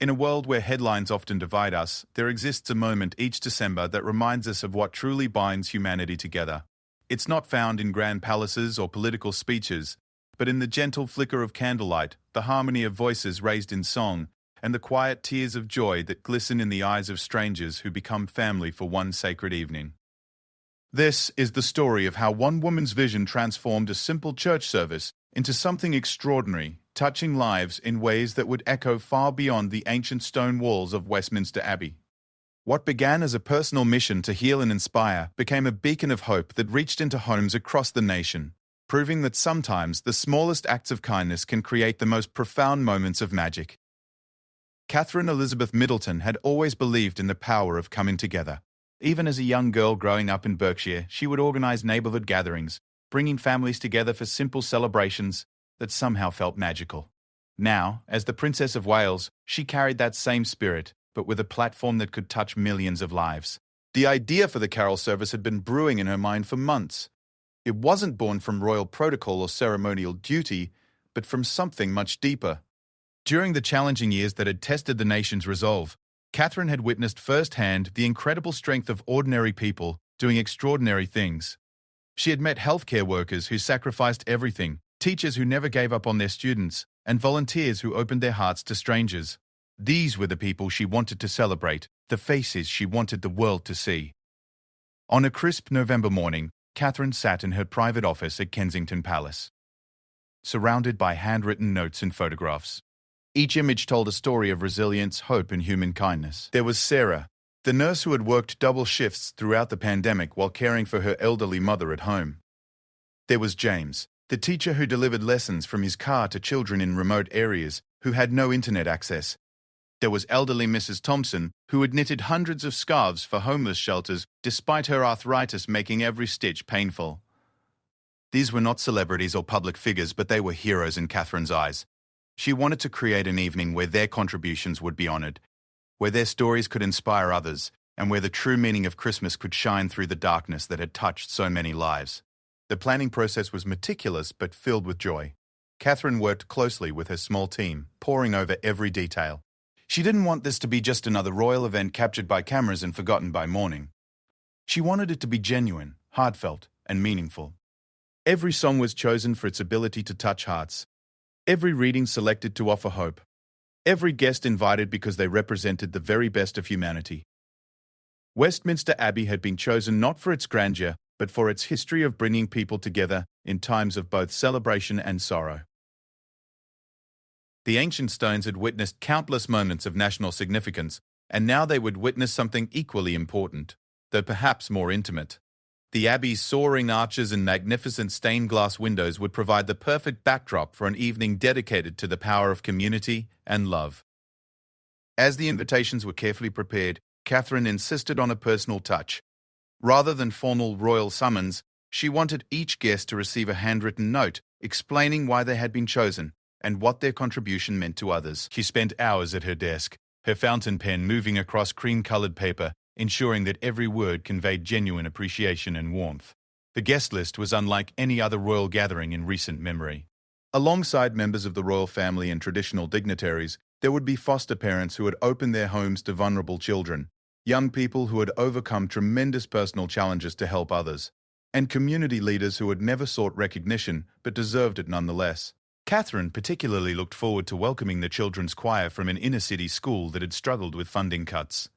In a world where headlines often divide us, there exists a moment each December that reminds us of what truly binds humanity together. It's not found in grand palaces or political speeches, but in the gentle flicker of candlelight, the harmony of voices raised in song, and the quiet tears of joy that glisten in the eyes of strangers who become family for one sacred evening. This is the story of how one woman's vision transformed a simple church service into something extraordinary, touching lives in ways that would echo far beyond the ancient stone walls of Westminster Abbey. What began as a personal mission to heal and inspire became a beacon of hope that reached into homes across the nation, proving that sometimes the smallest acts of kindness can create the most profound moments of magic. Catherine Elizabeth Middleton had always believed in the power of coming together. Even as a young girl growing up in Berkshire, she would organize neighborhood gatherings, bringing families together for simple celebrations that somehow felt magical. Now, as the Princess of Wales, she carried that same spirit, but with a platform that could touch millions of lives. The idea for the carol service had been brewing in her mind for months. It wasn't born from royal protocol or ceremonial duty, but from something much deeper. During the challenging years that had tested the nation's resolve, Catherine had witnessed firsthand the incredible strength of ordinary people doing extraordinary things. She had met healthcare workers who sacrificed everything, teachers who never gave up on their students, and volunteers who opened their hearts to strangers. These were the people she wanted to celebrate, the faces she wanted the world to see. On a crisp November morning, Catherine sat in her private office at Kensington Palace, surrounded by handwritten notes and photographs. Each image told a story of resilience, hope, and human kindness. There was Sarah, the nurse who had worked double shifts throughout the pandemic while caring for her elderly mother at home. There was James, the teacher who delivered lessons from his car to children in remote areas who had no internet access. There was elderly Mrs. Thompson, who had knitted hundreds of scarves for homeless shelters despite her arthritis making every stitch painful. These were not celebrities or public figures, but they were heroes in Catherine's eyes. She wanted to create an evening where their contributions would be honored, where their stories could inspire others, and where the true meaning of Christmas could shine through the darkness that had touched so many lives. The planning process was meticulous but filled with joy. Catherine worked closely with her small team, poring over every detail. She didn't want this to be just another royal event captured by cameras and forgotten by morning. She wanted it to be genuine, heartfelt, and meaningful. Every song was chosen for its ability to touch hearts. Every reading selected to offer hope. Every guest invited because they represented the very best of humanity. Westminster Abbey had been chosen not for its grandeur, but for its history of bringing people together in times of both celebration and sorrow. The ancient stones had witnessed countless moments of national significance, and now they would witness something equally important, though perhaps more intimate. The Abbey's soaring arches and magnificent stained glass windows would provide the perfect backdrop for an evening dedicated to the power of community and love. As the invitations were carefully prepared, Catherine insisted on a personal touch. Rather than formal royal summons, she wanted each guest to receive a handwritten note explaining why they had been chosen and what their contribution meant to others. She spent hours at her desk, her fountain pen moving across cream-colored paper, ensuring that every word conveyed genuine appreciation and warmth. The guest list was unlike any other royal gathering in recent memory. Alongside members of the royal family and traditional dignitaries, there would be foster parents who had opened their homes to vulnerable children, young people who had overcome tremendous personal challenges to help others, and community leaders who had never sought recognition but deserved it nonetheless. Catherine particularly looked forward to welcoming the children's choir from an inner-city school that had struggled with funding cuts.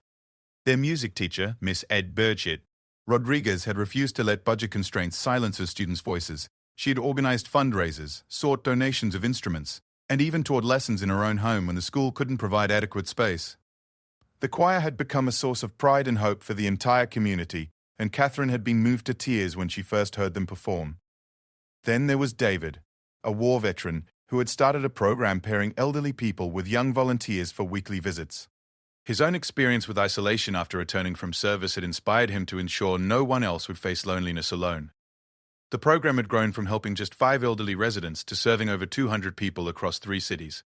Their music teacher, Miss Ed Burchett Rodriguez, had refused to let budget constraints silence her students' voices. She had organized fundraisers, sought donations of instruments, and even taught lessons in her own home when the school couldn't provide adequate space. The choir had become a source of pride and hope for the entire community, and Catherine had been moved to tears when she first heard them perform. Then there was David, a war veteran who had started a program pairing elderly people with young volunteers for weekly visits. His own experience with isolation after returning from service had inspired him to ensure no one else would face loneliness alone. The program had grown from helping just 5 elderly residents to serving over 200 people across 3 cities.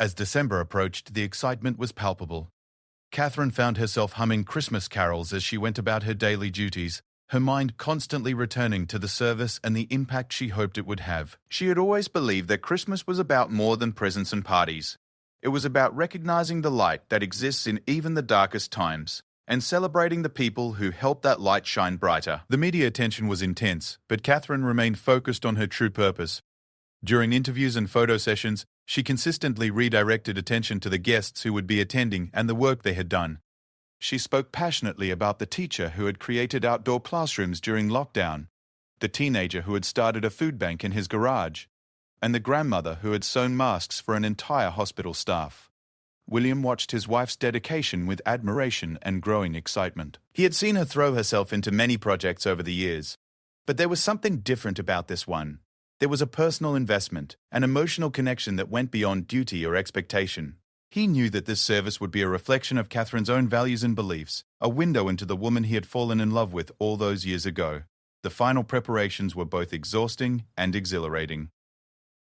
As December approached, the excitement was palpable. Catherine found herself humming Christmas carols as she went about her daily duties, her mind constantly returning to the service and the impact she hoped it would have. She had always believed that Christmas was about more than presents and parties. It was about recognizing the light that exists in even the darkest times, and celebrating the people who helped that light shine brighter. The media attention was intense, but Catherine remained focused on her true purpose. During interviews and photo sessions, she consistently redirected attention to the guests who would be attending and the work they had done. She spoke passionately about the teacher who had created outdoor classrooms during lockdown, the teenager who had started a food bank in his garage, and the grandmother who had sewn masks for an entire hospital staff. William watched his wife's dedication with admiration and growing excitement. He had seen her throw herself into many projects over the years, but there was something different about this one. There was a personal investment, an emotional connection that went beyond duty or expectation. He knew that this service would be a reflection of Catherine's own values and beliefs, a window into the woman he had fallen in love with all those years ago. The final preparations were both exhausting and exhilarating.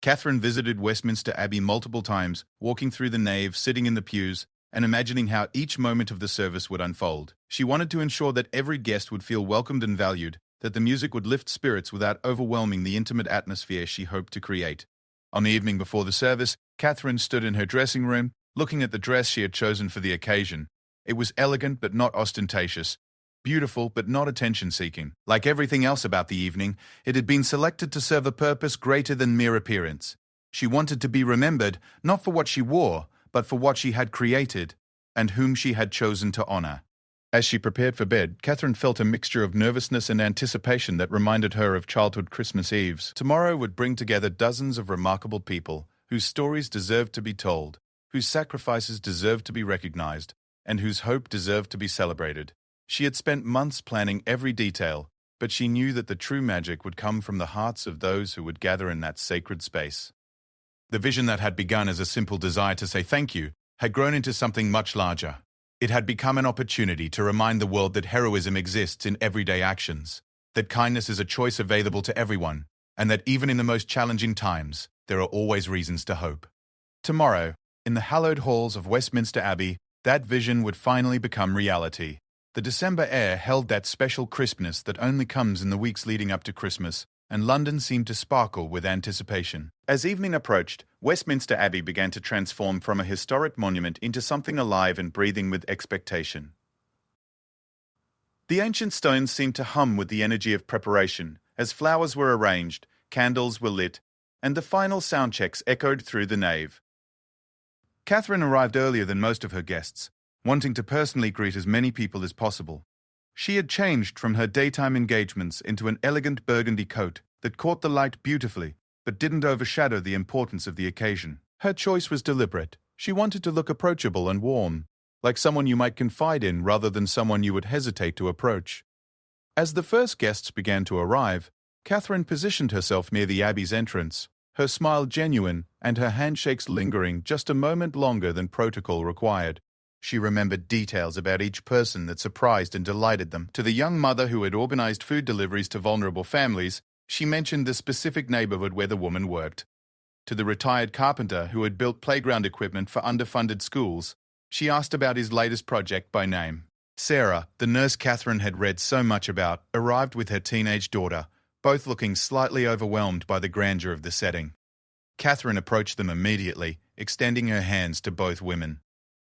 Catherine visited Westminster Abbey multiple times, walking through the nave, sitting in the pews, and imagining how each moment of the service would unfold. She wanted to ensure that every guest would feel welcomed and valued, that the music would lift spirits without overwhelming the intimate atmosphere she hoped to create. On the evening before the service, Catherine stood in her dressing room, looking at the dress she had chosen for the occasion. It was elegant but not ostentatious, beautiful but not attention-seeking. Like everything else about the evening, it had been selected to serve a purpose greater than mere appearance. She wanted to be remembered not for what she wore, but for what she had created and whom she had chosen to honor. As she prepared for bed, Catherine felt a mixture of nervousness and anticipation that reminded her of childhood Christmas Eves. Tomorrow would bring together dozens of remarkable people whose stories deserved to be told, whose sacrifices deserved to be recognized, and whose hope deserved to be celebrated. She had spent months planning every detail, but she knew that the true magic would come from the hearts of those who would gather in that sacred space. The vision that had begun as a simple desire to say thank you had grown into something much larger. It had become an opportunity to remind the world that heroism exists in everyday actions, that kindness is a choice available to everyone, and that even in the most challenging times, there are always reasons to hope. Tomorrow, in the hallowed halls of Westminster Abbey, that vision would finally become reality. The December air held that special crispness that only comes in the weeks leading up to Christmas, and London seemed to sparkle with anticipation. As evening approached, Westminster Abbey began to transform from a historic monument into something alive and breathing with expectation. The ancient stones seemed to hum with the energy of preparation, as flowers were arranged, candles were lit, and the final sound checks echoed through the nave. Catherine arrived earlier than most of her guests, wanting to personally greet as many people as possible. She had changed from her daytime engagements into an elegant burgundy coat that caught the light beautifully, but didn't overshadow the importance of the occasion. Her choice was deliberate. She wanted to look approachable and warm, like someone you might confide in rather than someone you would hesitate to approach. As the first guests began to arrive, Catherine positioned herself near the Abbey's entrance, her smile genuine and her handshakes lingering just a moment longer than protocol required. She remembered details about each person that surprised and delighted them. To the young mother who had organized food deliveries to vulnerable families, she mentioned the specific neighborhood where the woman worked. To the retired carpenter who had built playground equipment for underfunded schools, she asked about his latest project by name. Sarah, the nurse Catherine had read so much about, arrived with her teenage daughter, both looking slightly overwhelmed by the grandeur of the setting. Catherine approached them immediately, extending her hands to both women.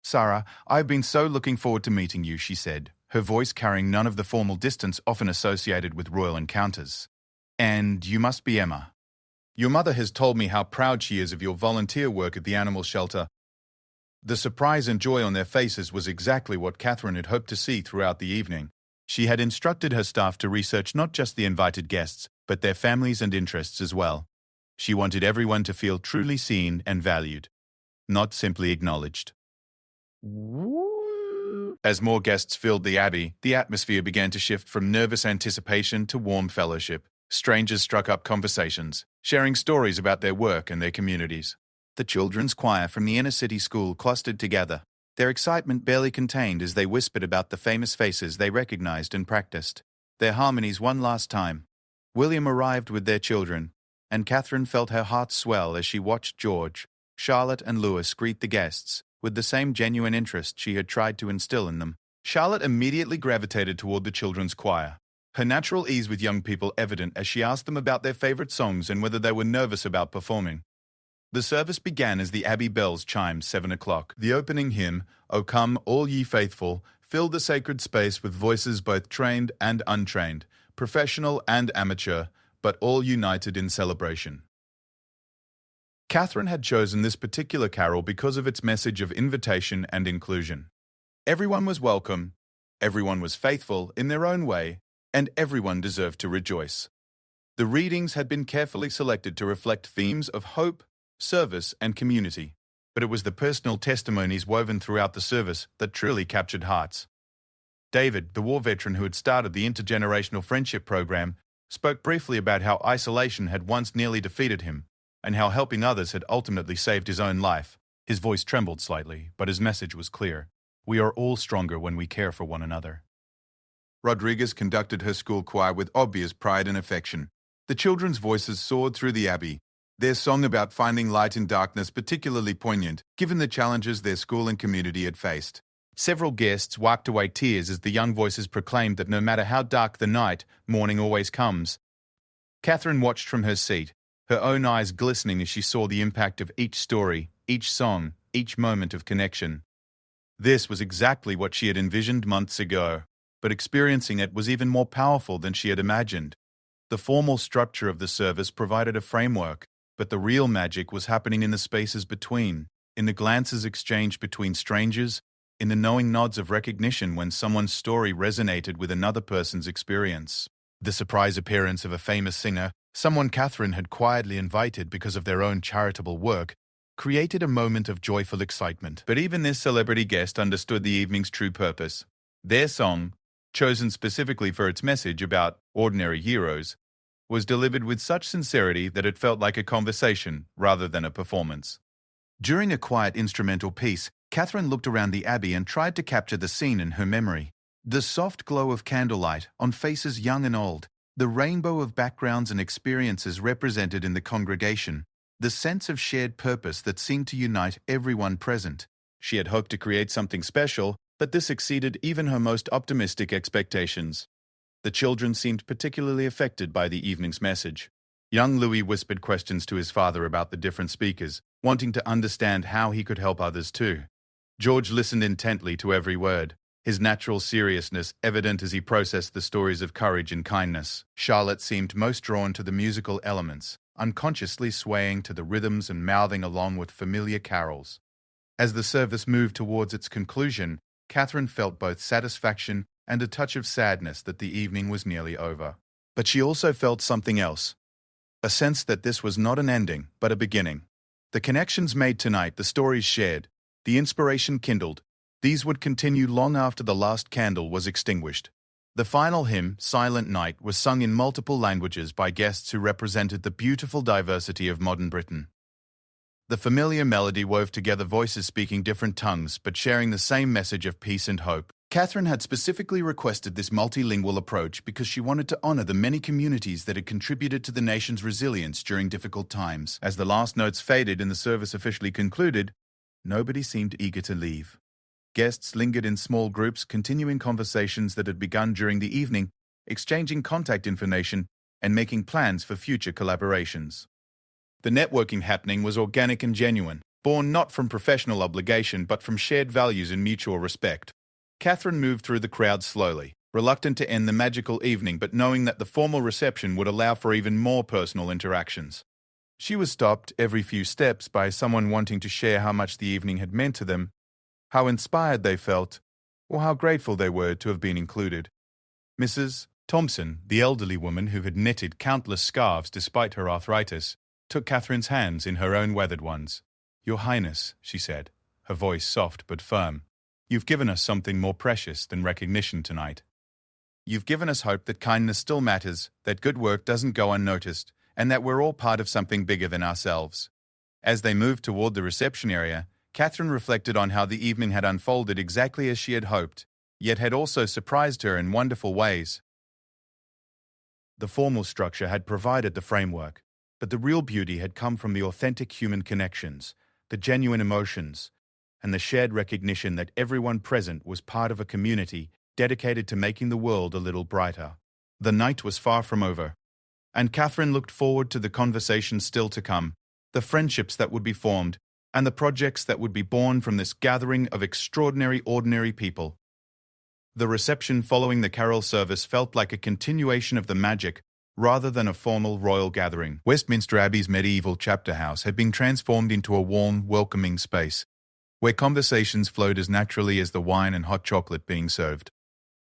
"Sarah, I've been so looking forward to meeting you," she said, her voice carrying none of the formal distance often associated with royal encounters. "And you must be Emma. Your mother has told me how proud she is of your volunteer work at the animal shelter." The surprise and joy on their faces was exactly what Catherine had hoped to see throughout the evening. She had instructed her staff to research not just the invited guests, but their families and interests as well. She wanted everyone to feel truly seen and valued, not simply acknowledged. As more guests filled the Abbey, the atmosphere began to shift from nervous anticipation to warm fellowship. Strangers struck up conversations, sharing stories about their work and their communities. The children's choir from the inner-city school clustered together, their excitement barely contained as they whispered about the famous faces they recognized and practiced their harmonies one last time. William arrived with their children, and Catherine felt her heart swell as she watched George, Charlotte and Louis greet the guests with the same genuine interest she had tried to instill in them. Charlotte immediately gravitated toward the children's choir, her natural ease with young people evident as she asked them about their favorite songs and whether they were nervous about performing. The service began as the Abbey bells chimed 7 o'clock. The opening hymn, O Come, All Ye Faithful, filled the sacred space with voices both trained and untrained, professional and amateur, but all united in celebration. Catherine had chosen this particular carol because of its message of invitation and inclusion. Everyone was welcome, everyone was faithful in their own way, and everyone deserved to rejoice. The readings had been carefully selected to reflect themes of hope, service, and community, but it was the personal testimonies woven throughout the service that truly captured hearts. David, the war veteran who had started the intergenerational friendship program, spoke briefly about how isolation had once nearly defeated him, and how helping others had ultimately saved his own life. His voice trembled slightly, but his message was clear. We are all stronger when we care for one another. Rodriguez conducted her school choir with obvious pride and affection. The children's voices soared through the Abbey, their song about finding light in darkness particularly poignant, given the challenges their school and community had faced. Several guests wiped away tears as the young voices proclaimed that no matter how dark the night, morning always comes. Catherine watched from her seat, her own eyes glistening as she saw the impact of each story, each song, each moment of connection. This was exactly what she had envisioned months ago, but experiencing it was even more powerful than she had imagined. The formal structure of the service provided a framework, but the real magic was happening in the spaces between, in the glances exchanged between strangers, in the knowing nods of recognition when someone's story resonated with another person's experience. The surprise appearance of a famous singer, someone Catherine had quietly invited because of their own charitable work, created a moment of joyful excitement. But even this celebrity guest understood the evening's true purpose. Their song, chosen specifically for its message about ordinary heroes, was delivered with such sincerity that it felt like a conversation rather than a performance. During a quiet instrumental piece, Catherine looked around the Abbey and tried to capture the scene in her memory. The soft glow of candlelight on faces young and old, the rainbow of backgrounds and experiences represented in the congregation, the sense of shared purpose that seemed to unite everyone present. She had hoped to create something special, but this exceeded even her most optimistic expectations. The children seemed particularly affected by the evening's message. Young Louis whispered questions to his father about the different speakers, wanting to understand how he could help others too. George listened intently to every word, his natural seriousness evident as he processed the stories of courage and kindness. Charlotte seemed most drawn to the musical elements, unconsciously swaying to the rhythms and mouthing along with familiar carols. As the service moved towards its conclusion, Catherine felt both satisfaction and a touch of sadness that the evening was nearly over. But she also felt something else, a sense that this was not an ending, but a beginning. The connections made tonight, the stories shared, the inspiration kindled, these would continue long after the last candle was extinguished. The final hymn, Silent Night, was sung in multiple languages by guests who represented the beautiful diversity of modern Britain. The familiar melody wove together voices speaking different tongues but sharing the same message of peace and hope. Catherine had specifically requested this multilingual approach because she wanted to honor the many communities that had contributed to the nation's resilience during difficult times. As the last notes faded and the service officially concluded, nobody seemed eager to leave. Guests lingered in small groups, continuing conversations that had begun during the evening, exchanging contact information, and making plans for future collaborations. The networking happening was organic and genuine, born not from professional obligation but from shared values and mutual respect. Catherine moved through the crowd slowly, reluctant to end the magical evening but knowing that the formal reception would allow for even more personal interactions. She was stopped every few steps by someone wanting to share how much the evening had meant to them, how inspired they felt, or how grateful they were to have been included. Mrs. Thompson, the elderly woman who had knitted countless scarves despite her arthritis, took Catherine's hands in her own weathered ones. "Your Highness," she said, her voice soft but firm, "you've given us something more precious than recognition tonight. You've given us hope that kindness still matters, that good work doesn't go unnoticed, and that we're all part of something bigger than ourselves." As they moved toward the reception area, Catherine reflected on how the evening had unfolded exactly as she had hoped, yet had also surprised her in wonderful ways. The formal structure had provided the framework, but the real beauty had come from the authentic human connections, the genuine emotions, and the shared recognition that everyone present was part of a community dedicated to making the world a little brighter. The night was far from over, and Catherine looked forward to the conversations still to come, the friendships that would be formed, and the projects that would be born from this gathering of extraordinary ordinary people. The reception following the carol service felt like a continuation of the magic, rather than a formal royal gathering. Westminster Abbey's medieval chapter house had been transformed into a warm, welcoming space, where conversations flowed as naturally as the wine and hot chocolate being served.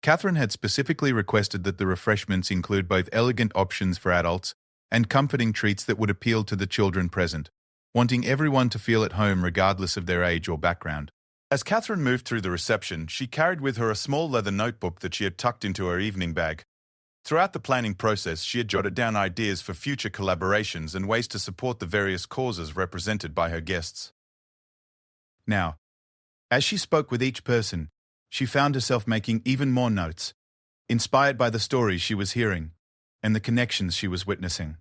Catherine had specifically requested that the refreshments include both elegant options for adults and comforting treats that would appeal to the children present, wanting everyone to feel at home regardless of their age or background. As Catherine moved through the reception, she carried with her a small leather notebook that she had tucked into her evening bag. Throughout the planning process, she had jotted down ideas for future collaborations and ways to support the various causes represented by her guests. Now, as she spoke with each person, she found herself making even more notes, inspired by the stories she was hearing and the connections she was witnessing.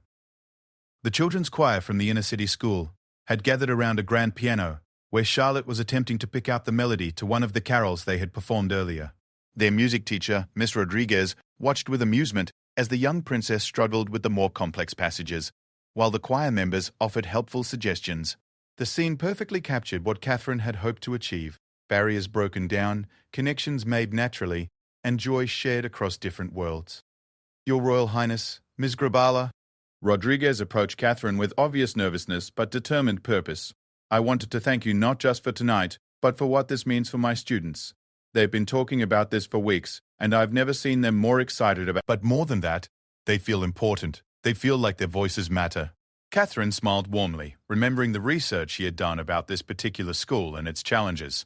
The children's choir from the inner-city school had gathered around a grand piano where Charlotte was attempting to pick out the melody to one of the carols they had performed earlier. Their music teacher, Miss Rodriguez, watched with amusement as the young princess struggled with the more complex passages, while the choir members offered helpful suggestions. The scene perfectly captured what Catherine had hoped to achieve: barriers broken down, connections made naturally, and joy shared across different worlds. Your Royal Highness, Ms. Grabala. Rodriguez approached Catherine with obvious nervousness but determined purpose. I wanted to thank you not just for tonight, but for what this means for my students. They've been talking about this for weeks, and I've never seen them more excited about it. But more than that, they feel important. They feel like their voices matter. Catherine smiled warmly, remembering the research she had done about this particular school and its challenges.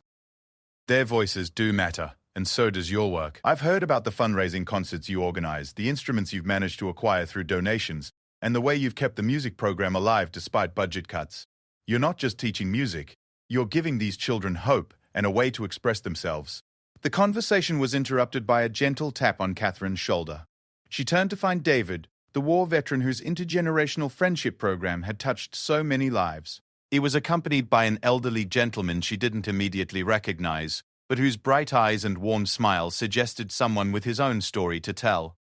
Their voices do matter, and so does your work. I've heard about the fundraising concerts you organize, the instruments you've managed to acquire through donations, and the way you've kept the music program alive despite budget cuts. You're not just teaching music, you're giving these children hope and a way to express themselves. The conversation was interrupted by a gentle tap on Catherine's shoulder. She turned to find David, the war veteran whose intergenerational friendship program had touched so many lives. He was accompanied by an elderly gentleman she didn't immediately recognize, but whose bright eyes and warm smile suggested someone with his own story to tell.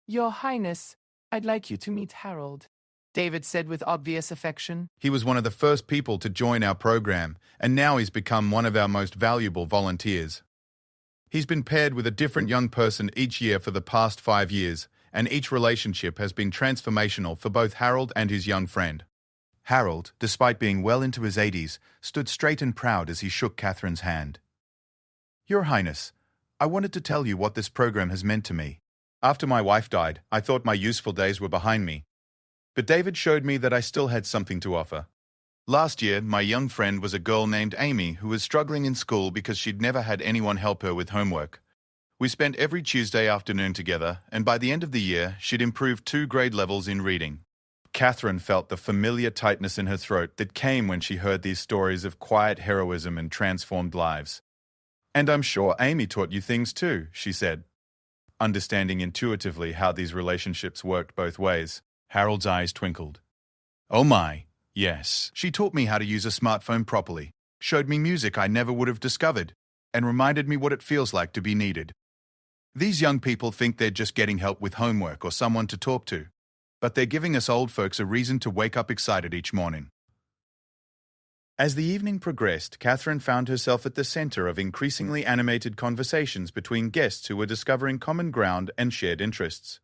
Your Highness, I'd like you to meet Harold, David said with obvious affection. He was one of the first people to join our program, and now he's become one of our most valuable volunteers. He's been paired with a different young person each year for the past 5 years, and each relationship has been transformational for both Harold and his young friend. Harold, despite being well into his 80s, stood straight and proud as he shook Catherine's hand. Your Highness, I wanted to tell you what this program has meant to me. After my wife died, I thought my useful days were behind me. But David showed me that I still had something to offer. Last year, my young friend was a girl named Amy who was struggling in school because she'd never had anyone help her with homework. We spent every Tuesday afternoon together, and by the end of the year, she'd improved 2 grade levels in reading. Catherine felt the familiar tightness in her throat that came when she heard these stories of quiet heroism and transformed lives. And I'm sure Amy taught you things too, she said. Understanding intuitively how these relationships worked both ways, Harold's eyes twinkled. Oh my, yes. She taught me how to use a smartphone properly, showed me music I never would have discovered, and reminded me what it feels like to be needed. These young people think they're just getting help with homework or someone to talk to, but they're giving us old folks a reason to wake up excited each morning. As the evening progressed, Catherine found herself at the center of increasingly animated conversations between guests who were discovering common ground and shared interests.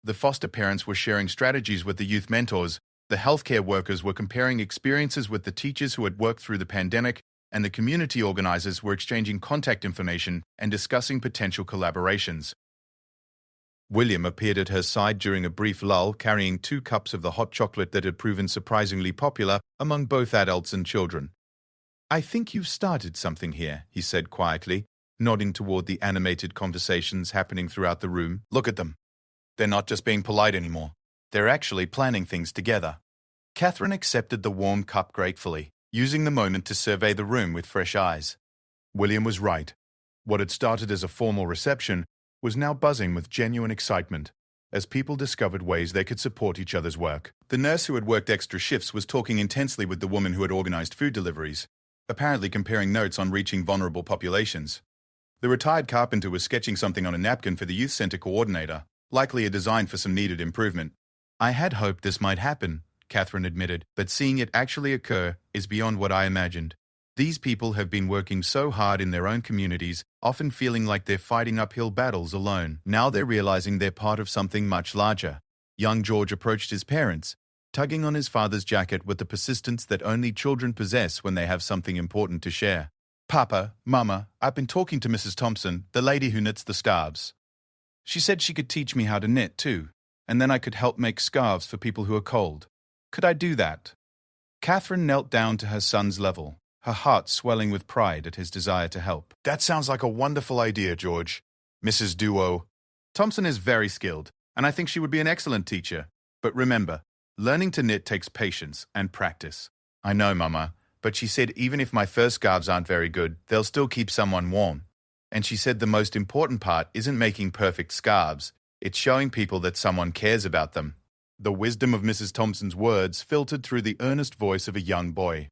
The foster parents were sharing strategies with the youth mentors, the healthcare workers were comparing experiences with the teachers who had worked through the pandemic, and the community organizers were exchanging contact information and discussing potential collaborations. William appeared at her side during a brief lull, carrying 2 cups of the hot chocolate that had proven surprisingly popular among both adults and children. I think you've started something here, he said quietly, nodding toward the animated conversations happening throughout the room. Look at them. They're not just being polite anymore. They're actually planning things together. Catherine accepted the warm cup gratefully, using the moment to survey the room with fresh eyes. William was right. What had started as a formal reception was now buzzing with genuine excitement, as people discovered ways they could support each other's work. The nurse who had worked extra shifts was talking intensely with the woman who had organized food deliveries, apparently comparing notes on reaching vulnerable populations. The retired carpenter was sketching something on a napkin for the youth center coordinator, likely a design for some needed improvement. I had hoped this might happen, Catherine admitted, but seeing it actually occur is beyond what I imagined. These people have been working so hard in their own communities, often feeling like they're fighting uphill battles alone. Now they're realizing they're part of something much larger. Young George approached his parents, tugging on his father's jacket with the persistence that only children possess when they have something important to share. Papa, Mama, I've been talking to Mrs. Thompson, the lady who knits the scarves. She said she could teach me how to knit too, and then I could help make scarves for people who are cold. Could I do that? Catherine knelt down to her son's level, her heart swelling with pride at his desire to help. That sounds like a wonderful idea, George. Mrs. Duo. Thompson is very skilled, and I think she would be an excellent teacher. But remember, learning to knit takes patience and practice. I know, Mama, but she said even if my first scarves aren't very good, they'll still keep someone warm. And she said the most important part isn't making perfect scarves, it's showing people that someone cares about them. The wisdom of Mrs. Thompson's words filtered through the earnest voice of a young boy,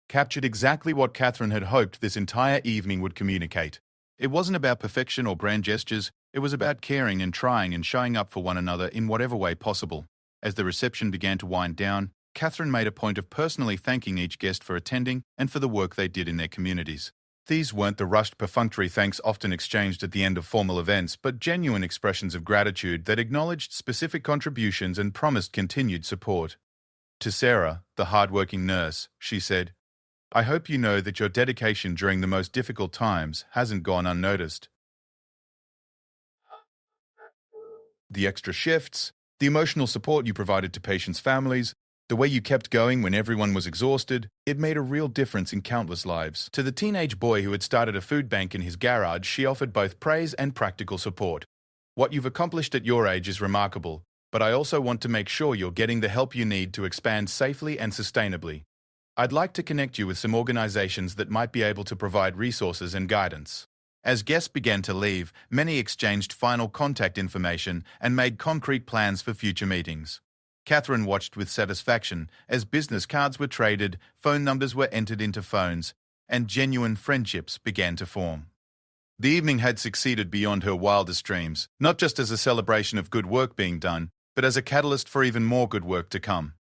captured exactly what Catherine had hoped this entire evening would communicate. It wasn't about perfection or grand gestures, it was about caring and trying and showing up for one another in whatever way possible. As the reception began to wind down, Catherine made a point of personally thanking each guest for attending and for the work they did in their communities. These weren't the rushed, perfunctory thanks often exchanged at the end of formal events, but genuine expressions of gratitude that acknowledged specific contributions and promised continued support. To Sarah, the hard-working nurse, she said, I hope you know that your dedication during the most difficult times hasn't gone unnoticed. The extra shifts, the emotional support you provided to patients' families, the way you kept going when everyone was exhausted, it made a real difference in countless lives. To the teenage boy who had started a food bank in his garage, she offered both praise and practical support. What you've accomplished at your age is remarkable, but I also want to make sure you're getting the help you need to expand safely and sustainably. I'd like to connect you with some organizations that might be able to provide resources and guidance. As guests began to leave, many exchanged final contact information and made concrete plans for future meetings. Catherine watched with satisfaction as business cards were traded, phone numbers were entered into phones, and genuine friendships began to form. The evening had succeeded beyond her wildest dreams, not just as a celebration of good work being done, but as a catalyst for even more good work to come.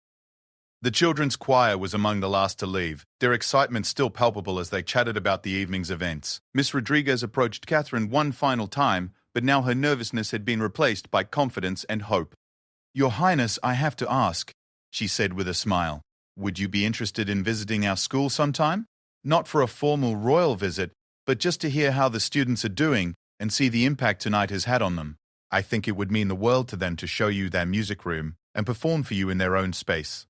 The children's choir was among the last to leave, their excitement still palpable as they chatted about the evening's events. Miss Rodriguez approached Catherine one final time, but now her nervousness had been replaced by confidence and hope. Your Highness, I have to ask, she said with a smile. Would you be interested in visiting our school sometime? Not for a formal royal visit, but just to hear how the students are doing and see the impact tonight has had on them. I think it would mean the world to them to show you their music room and perform for you in their own space.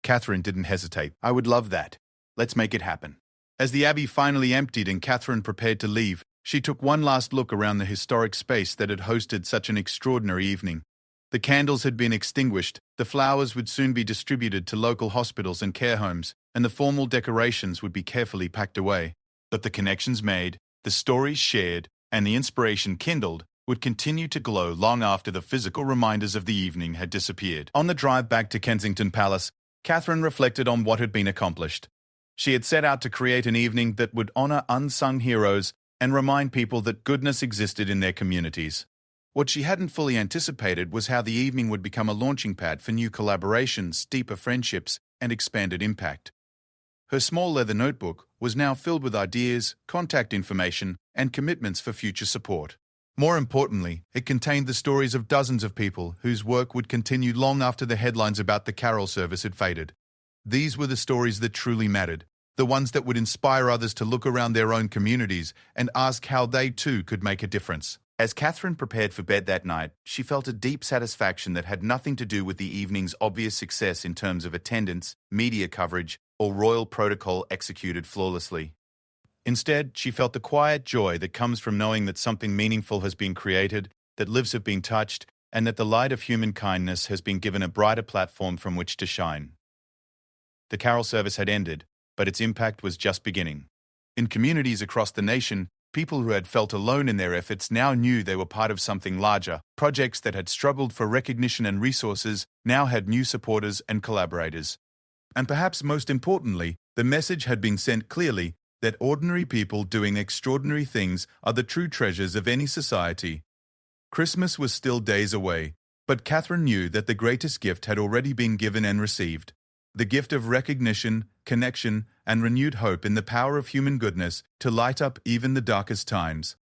Catherine didn't hesitate. I would love that. Let's make it happen. As the abbey finally emptied and Catherine prepared to leave, she took one last look around the historic space that had hosted such an extraordinary evening. The candles had been extinguished, the flowers would soon be distributed to local hospitals and care homes, and the formal decorations would be carefully packed away. But the connections made, the stories shared, and the inspiration kindled would continue to glow long after the physical reminders of the evening had disappeared. On the drive back to Kensington Palace, Catherine reflected on what had been accomplished. She had set out to create an evening that would honor unsung heroes and remind people that goodness existed in their communities. What she hadn't fully anticipated was how the evening would become a launching pad for new collaborations, deeper friendships, and expanded impact. Her small leather notebook was now filled with ideas, contact information, and commitments for future support. More importantly, it contained the stories of dozens of people whose work would continue long after the headlines about the carol service had faded. These were the stories that truly mattered, the ones that would inspire others to look around their own communities and ask how they too could make a difference. As Catherine prepared for bed that night, she felt a deep satisfaction that had nothing to do with the evening's obvious success in terms of attendance, media coverage, or royal protocol executed flawlessly. Instead, she felt the quiet joy that comes from knowing that something meaningful has been created, that lives have been touched, and that the light of human kindness has been given a brighter platform from which to shine. The carol service had ended, but its impact was just beginning. In communities across the nation, people who had felt alone in their efforts now knew they were part of something larger. Projects that had struggled for recognition and resources now had new supporters and collaborators. And perhaps most importantly, the message had been sent clearly that ordinary people doing extraordinary things are the true treasures of any society. Christmas was still days away, But Catherine knew that the greatest gift had already been given and received, the gift of recognition, connection, and renewed hope in the power of human goodness to light up even the darkest times.